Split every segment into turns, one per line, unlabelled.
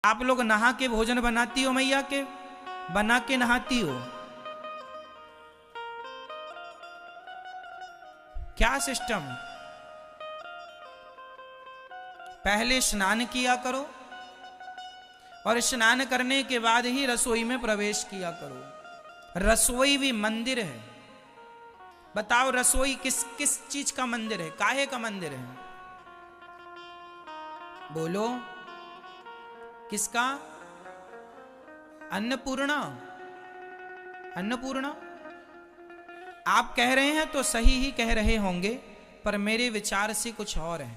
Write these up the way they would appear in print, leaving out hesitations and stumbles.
आप लोग नहा के भोजन बनाती हो मैया के, बना के नहाती हो? क्या सिस्टम? पहले स्नान किया करो और स्नान करने के बाद ही रसोई में प्रवेश किया करो। रसोई भी मंदिर है। बताओ रसोई किस किस चीज का मंदिर है, काहे का मंदिर है? बोलो किसका? अन्नपूर्णा। अन्नपूर्णा आप कह रहे हैं तो सही ही कह रहे होंगे, पर मेरे विचार से कुछ और है।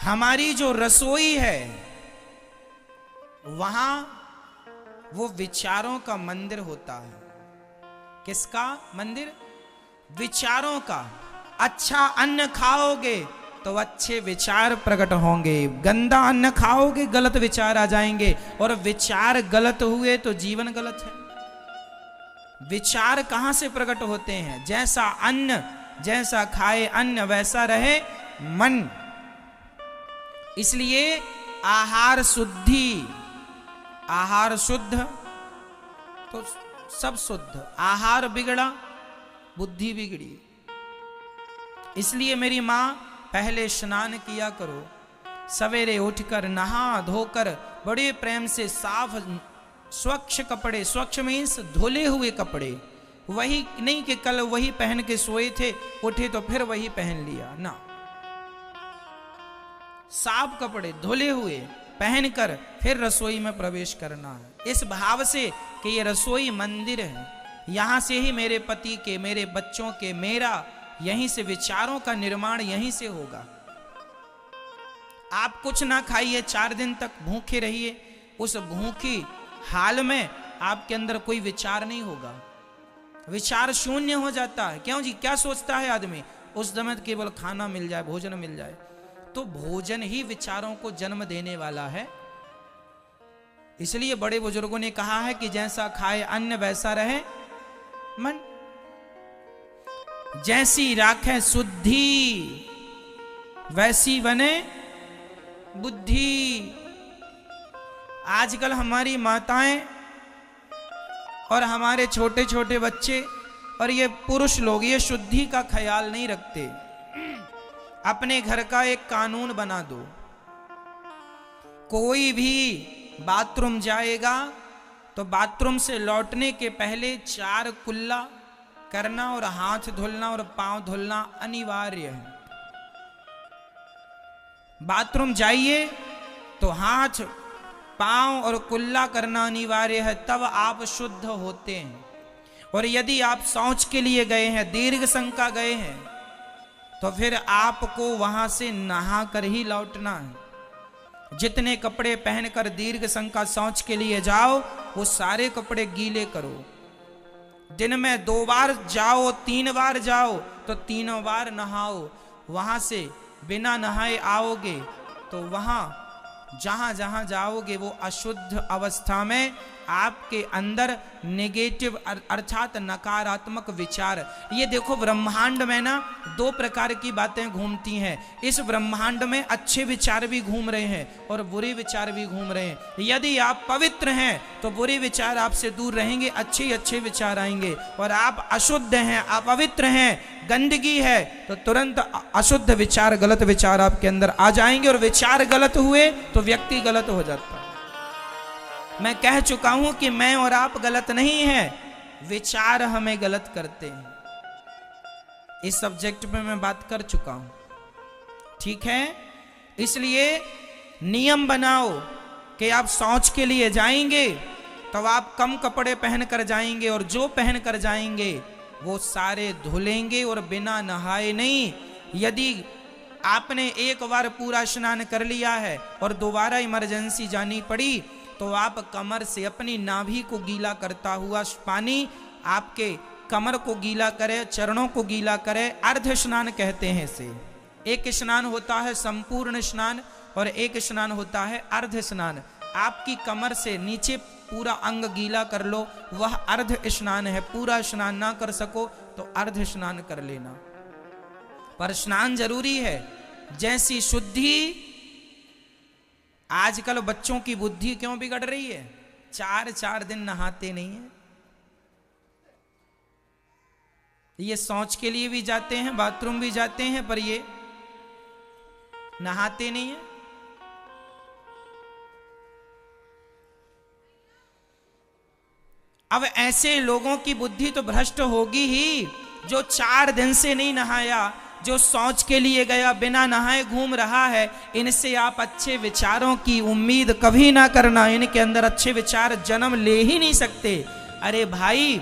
हमारी जो रसोई है वहां वो विचारों का मंदिर होता है। किसका मंदिर? विचारों का। अच्छा अन्न खाओगे तो अच्छे विचार प्रकट होंगे, गंदा अन्न खाओगे गलत विचार आ जाएंगे, और विचार गलत हुए तो जीवन गलत है। विचार कहां से प्रकट होते हैं? जैसा अन्न, जैसा खाए अन्न वैसा रहे मन। इसलिए आहार शुद्धि, आहार शुद्ध तो सब शुद्ध। आहार बिगड़ा बुद्धि बिगड़ी। इसलिए मेरी मां पहले स्नान किया करो, सवेरे उठकर नहा धोकर बड़े प्रेम से साफ स्वच्छ कपड़े, स्वच्छ मीन्स धुले हुए कपड़े, वही नहीं कि कल वही पहन के सोए थे, उठे तो फिर वही पहन लिया ना। साफ कपड़े धुले हुए पहनकर फिर रसोई में प्रवेश करना है, इस भाव से कि ये रसोई मंदिर है। यहां से ही मेरे पति के, मेरे बच्चों के, मेरा यहीं से विचारों का निर्माण यहीं से होगा। आप कुछ ना खाइए, 4 दिन तक भूखे रहिए, उस भूखी हाल में आपके अंदर कोई विचार नहीं होगा। विचार शून्य हो जाता है। क्यों जी? क्या सोचता है आदमी? उस समय केवल खाना मिल जाए, भोजन मिल जाए। तो भोजन ही विचारों को जन्म देने वाला है। इसलिए बड़े बुजुर्गों ने कहा है कि जैसा खाए अन्न वैसा रहे मन। जैसी राखे शुद्धि वैसी बने बुद्धि। आजकल हमारी माताएं और हमारे छोटे छोटे बच्चे और ये पुरुष लोग ये शुद्धि का ख्याल नहीं रखते। अपने घर का एक कानून बना दो, कोई भी बाथरूम जाएगा तो बाथरूम से लौटने के पहले 4 कुल्ला करना और हाथ धुलना और पांव धुलना अनिवार्य है। बाथरूम जाइए तो हाथ, पांव और कुल्ला करना अनिवार्य है, तब आप शुद्ध होते हैं। और यदि आप शौच के लिए गए हैं, दीर्घ शंका गए हैं, तो फिर आपको वहां से नहा कर ही लौटना है। जितने कपड़े पहनकर दीर्घ शंका शौच के लिए जाओ वो सारे कपड़े गीले करो। दिन में 2 बार जाओ, 3 बार जाओ तो 3 बार नहाओ। वहां से बिना नहाए आओगे तो वहां जहां जहां जाओगे वो अशुद्ध अवस्था में आपके अंदर नेगेटिव अर्थात नकारात्मक विचार। ये देखो ब्रह्मांड में ना 2 प्रकार की बातें घूमती हैं। इस ब्रह्मांड में अच्छे विचार भी घूम रहे हैं और बुरे विचार भी घूम रहे हैं। यदि आप पवित्र हैं तो बुरे विचार आपसे दूर रहेंगे, अच्छे अच्छे विचार आएंगे। और आप अशुद्ध हैं, अपवित्र हैं, गंदगी है, तो तुरंत अशुद्ध विचार, गलत विचार आपके अंदर आ जाएंगे। और विचार गलत हुए तो व्यक्ति गलत हो जाता है। मैं कह चुका हूं कि मैं और आप गलत नहीं हैं, विचार हमें गलत करते हैं। इस सब्जेक्ट पे मैं बात कर चुका हूं, ठीक है? इसलिए नियम बनाओ कि आप शौच के लिए जाएंगे तो आप कम कपड़े पहनकर जाएंगे, और जो पहनकर जाएंगे वो सारे धुलेंगे और बिना नहाए नहीं। यदि आपने एक बार पूरा स्नान कर लिया है और दोबारा इमरजेंसी जानी पड़ी तो आप कमर से अपनी नाभि को गीला करता हुआ पानी आपके कमर को गीला करे, चरणों को गीला करे। अर्ध स्नान कहते हैं इसे। एक स्नान होता है संपूर्ण स्नान और एक स्नान होता है अर्ध स्नान। आपकी कमर से नीचे पूरा अंग गीला कर लो, वह अर्ध स्नान है। पूरा स्नान ना कर सको तो अर्ध स्नान कर लेना, पर स्नान जरूरी है। जैसी शुद्धि आजकल बच्चों की बुद्धि क्यों बिगड़ रही है? 4-4 दिन नहाते नहीं है। ये शौच के लिए भी जाते हैं, बाथरूम भी जाते हैं, पर ये नहाते नहीं है। अब ऐसे लोगों की बुद्धि तो भ्रष्ट होगी ही, जो 4 दिन से नहीं नहाया, जो शौच के लिए गया बिना नहाए घूम रहा है। इनसे आप अच्छे विचारों की उम्मीद कभी ना करना, इनके अंदर अच्छे विचार जन्म ले ही नहीं सकते। अरे भाई,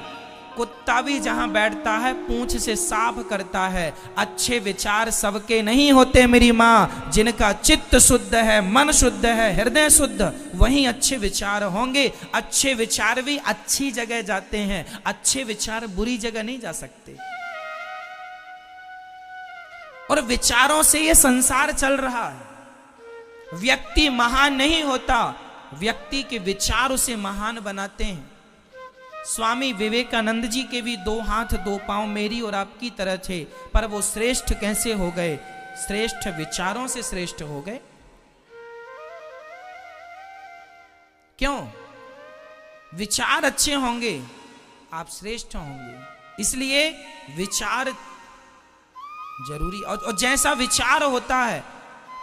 कुत्ता भी जहां बैठता है पूंछ से साफ करता है। अच्छे विचार सबके नहीं होते मेरी माँ। जिनका चित्त शुद्ध है, मन शुद्ध है, हृदय शुद्ध, वहीं अच्छे विचार होंगे। अच्छे विचार भी अच्छी जगह जाते हैं, अच्छे विचार बुरी जगह नहीं जा सकते। और विचारों से ये संसार चल रहा है। व्यक्ति महान नहीं होता, व्यक्ति के विचार उसे महान बनाते हैं। स्वामी विवेकानंद जी के भी 2 हाथ 2 पांव मेरी और आपकी तरह थे, पर वो श्रेष्ठ कैसे हो गए? श्रेष्ठ विचारों से श्रेष्ठ हो गए। क्यों? विचार अच्छे होंगे, आप श्रेष्ठ होंगे। इसलिए विचार जरूरी। और जैसा विचार होता है,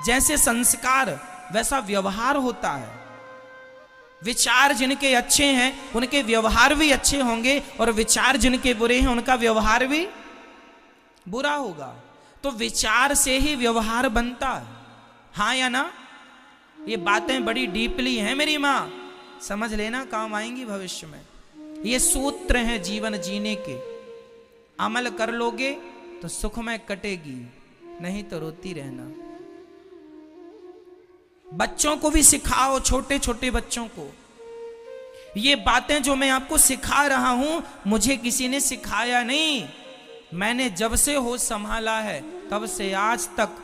जैसे संस्कार, वैसा व्यवहार होता है। विचार जिनके अच्छे हैं उनके व्यवहार भी अच्छे होंगे, और विचार जिनके बुरे हैं उनका व्यवहार भी बुरा होगा। तो विचार से ही व्यवहार बनता है। हाँ या ना? ये बातें बड़ी डीपली हैं मेरी माँ, समझ लेना, काम आएंगी भविष्य में। ये सूत्र हैं जीवन जीने के। अमल कर लोगे तो सुखमय कटेगी, नहीं तो रोती रहना। बच्चों को भी सिखाओ, छोटे छोटे बच्चों को। ये बातें जो मैं आपको सिखा रहा हूं, मुझे किसी ने सिखाया नहीं। मैंने जब से होश संभाला है तब से आज तक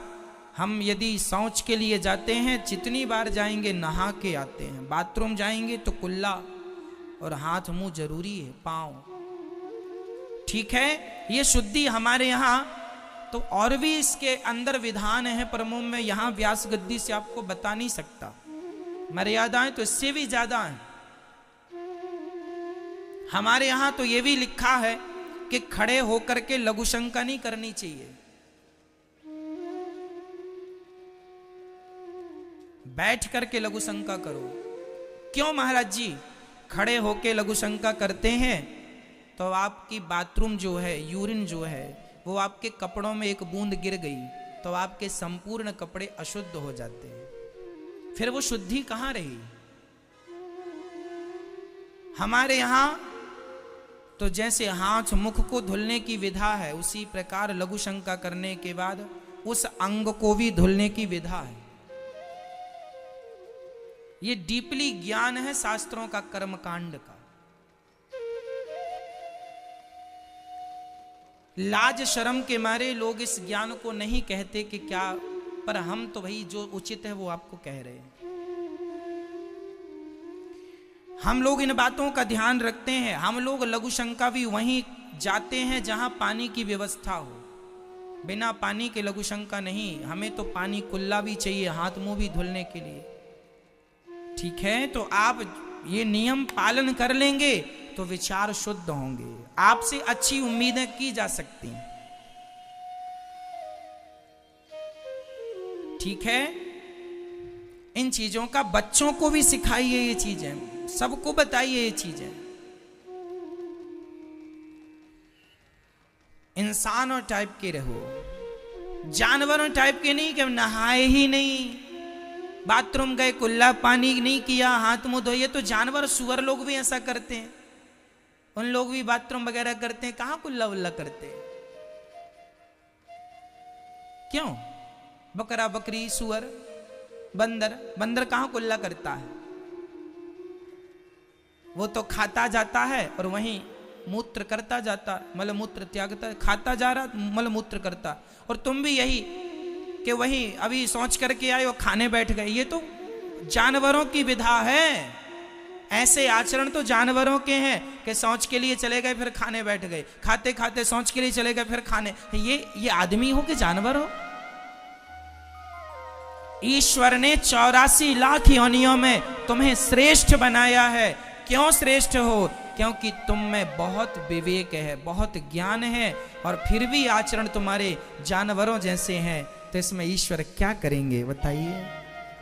हम यदि शौच के लिए जाते हैं, जितनी बार जाएंगे नहा के आते हैं। बाथरूम जाएंगे तो कुल्ला और हाथ मुंह जरूरी है, पांव। ठीक है, ये शुद्धि हमारे यहां तो और भी इसके अंदर विधान है, पर मैं यहां व्यास गद्दी से आपको बता नहीं सकता। मर्यादाएं तो इससे भी ज्यादा हैं। हमारे यहां तो यह भी लिखा है कि खड़े होकर के लघु शंका नहीं करनी चाहिए, बैठ करके लघु शंका करो। क्यों महाराज जी? खड़े होके लघु शंका करते हैं तो आपकी बाथरूम जो है, यूरिन जो है, वो आपके कपड़ों में एक बूंद गिर गई तो आपके संपूर्ण कपड़े अशुद्ध हो जाते हैं। फिर वो शुद्धि कहां रही? हमारे यहां तो जैसे हाथ मुख को धुलने की विधा है, उसी प्रकार लघु शंका करने के बाद उस अंग को भी धुलने की विधा है। ये डीपली ज्ञान है शास्त्रों का, कर्मकांड का। लाज शर्म के मारे लोग इस ज्ञान को नहीं कहते कि क्या, पर हम तो भाई जो उचित है वो आपको कह रहे हैं। हम लोग इन बातों का ध्यान रखते हैं। हम लोग लघु शंका भी वहीं जाते हैं जहां पानी की व्यवस्था हो। बिना पानी के लघु शंका नहीं। हमें तो पानी कुल्ला भी चाहिए हाथ मुंह भी धुलने के लिए। ठीक है, तो आप ये नियम पालन कर लेंगे तो विचार शुद्ध होंगे, आपसे अच्छी उम्मीदें की जा सकती हैं। ठीक है, इन चीजों का बच्चों को भी सिखाइए, ये चीजें सबको बताइए। ये चीजें इंसानों टाइप के रहो, जानवरों टाइप के नहीं कि हम नहाए ही नहीं, बाथरूम गए कुल्ला पानी नहीं किया, हाथ मुंह धोए। तो जानवर सुअर लोग भी ऐसा करते हैं, उन लोग भी बाथरूम वगैरह करते हैं, कहां कुल्ला उल्ला करते हैं? क्यों? बकरा बकरी सुअर बंदर कहां कुल्ला करता है? वो तो खाता जाता है और वहीं मूत्र करता जाता, मलमूत्र त्यागता, खाता जा रहा मलमूत्र करता। और तुम भी यही कि वही अभी सोच करके आए और खाने बैठ गए। ये तो जानवरों की विधा है। ऐसे आचरण तो जानवरों के हैं कि सोच के लिए चले गए फिर खाने बैठ गए, खाते खाते सोच के लिए चले गए फिर खाने। ये आदमी हो कि जानवर हो? ईश्वर ने 84 लाख योनियों में तुम्हें श्रेष्ठ बनाया है। क्यों श्रेष्ठ हो? क्योंकि तुम में बहुत विवेक है, बहुत ज्ञान है, और फिर भी आचरण तुम्हारे जानवरों जैसे हैं। तो इसमें ईश्वर क्या करेंगे बताइए?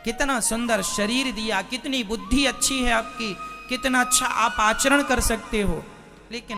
कितना सुंदर शरीर दिया, कितनी बुद्धि अच्छी है आपकी, कितना अच्छा आप आचरण कर सकते हो, लेकिन